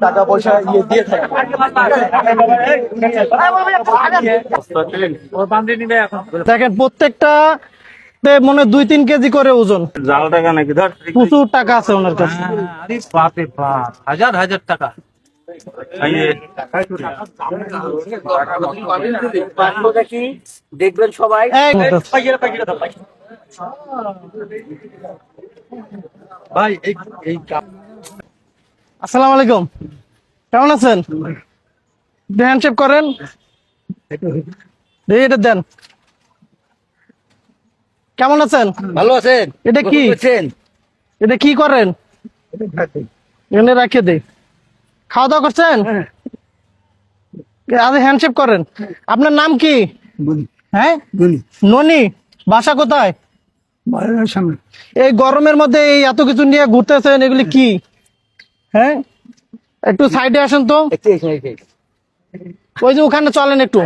টাকা পয়সা দিয়ে থাকে। দেখেন প্রত্যেকটা মনে 2-3 কেজি করে ওজন। জাল টাকা নাকি? ধর প্রচুর টাকা আছে ওনার কাছে। বাপরে বাপ, হাজার হাজার টাকা। দেখবেন সবাই। ভাই এই আসসালামু আলাইকুম, কেমন আছেন? হ্যান্ডশেক করেন, এটা দেন। কেমন আছেন? ভালো আছেন? এটা কি? এটা কি করেন? এখানে রাখিয়ে দেই। খাওয়া দাওয়া করছেন? আরে হ্যান্ডশেক করেন। আপনার নাম কি? হ্যাঁ, ননি। বাসা কোথায়? এই গরমের মধ্যে এই এত কিছু নিয়ে ঘুরতেছেন, এগুলি কি? হ্যাঁ, একটু সাইডে আসেন তো। ওই যে ওখানে চলেন একটু,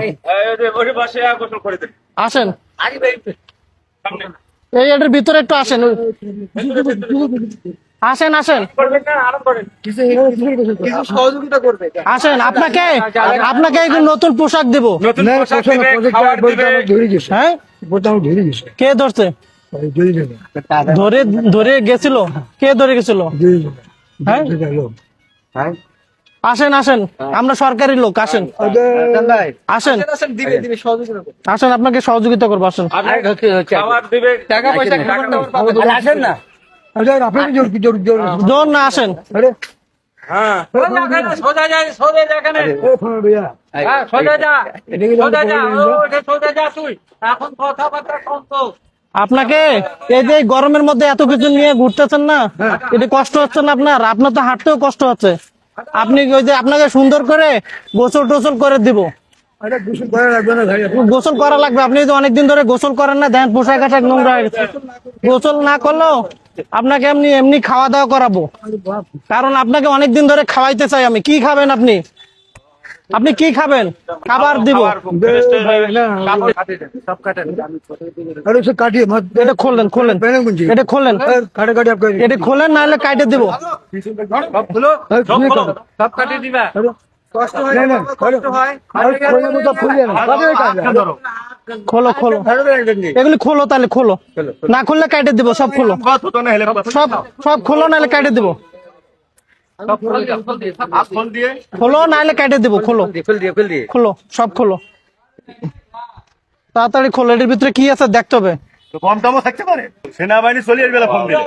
আসেন। এই এটার ভিতরে একটু আসেন, আসেন আসেন সহযোগিতা করবে। আসেন। আপনাকে একটু নতুন পোশাক দেবো। হ্যাঁ, কে ধরছে? ধরে গেছিল? কে ধরে গেছিল? হ্যাঁ, আসেন আসেন, আমরা সরকারি লোক। আসেন আসেন আসেন, আপনাকে সহযোগিতা করবো। আসেন। আসেন না, জোর না, আসেন। আপনাকে এই যে গরমের মধ্যে এত কিছু নিয়ে ঘুরতেছেন না, এটা কষ্ট হচ্ছে না আপনার? আপনার তো হাঁটতেও কষ্ট হচ্ছে। আপনি ওই যে আপনাকে সুন্দর করে গোসল টোসল করে দিব। গোসল করা লাগবে। আপনি তো অনেকদিন ধরে গোসল করেন না, দেন পোশাক আশাক নোংরা হয়ে গেছে। গোসল না করলেও আপনাকে এমনি এমনি খাওয়া দাওয়া করাবো, কারণ আপনাকে অনেকদিন ধরে খাওয়াইতে চাই আমি। কি খাবেন আপনি? আপনি কি খাবেন? খাবার দিব। এটা খোলেন, খোলেন, এটা খোলেন, এটা খোলেন, নাহলে কাটে দিব। সব কাটিয়ে দিবা। খোলো খোলো, এগুলি খোলো, তাহলে খোলো। না খুললে কাটে দিব। সব খোলো, সব সব খোলো, নাহলে কাটে দিব। খোলো, নাহলে কেটে দিব। খোলো খোলো, সব খোলো, তাড়াতাড়ি খোলো। এটার ভিতরে কি আছে দেখতে হবে। কম দামও থাকতে পারে। সেনাবাহিনী চলে আসবে ফোন দিলে।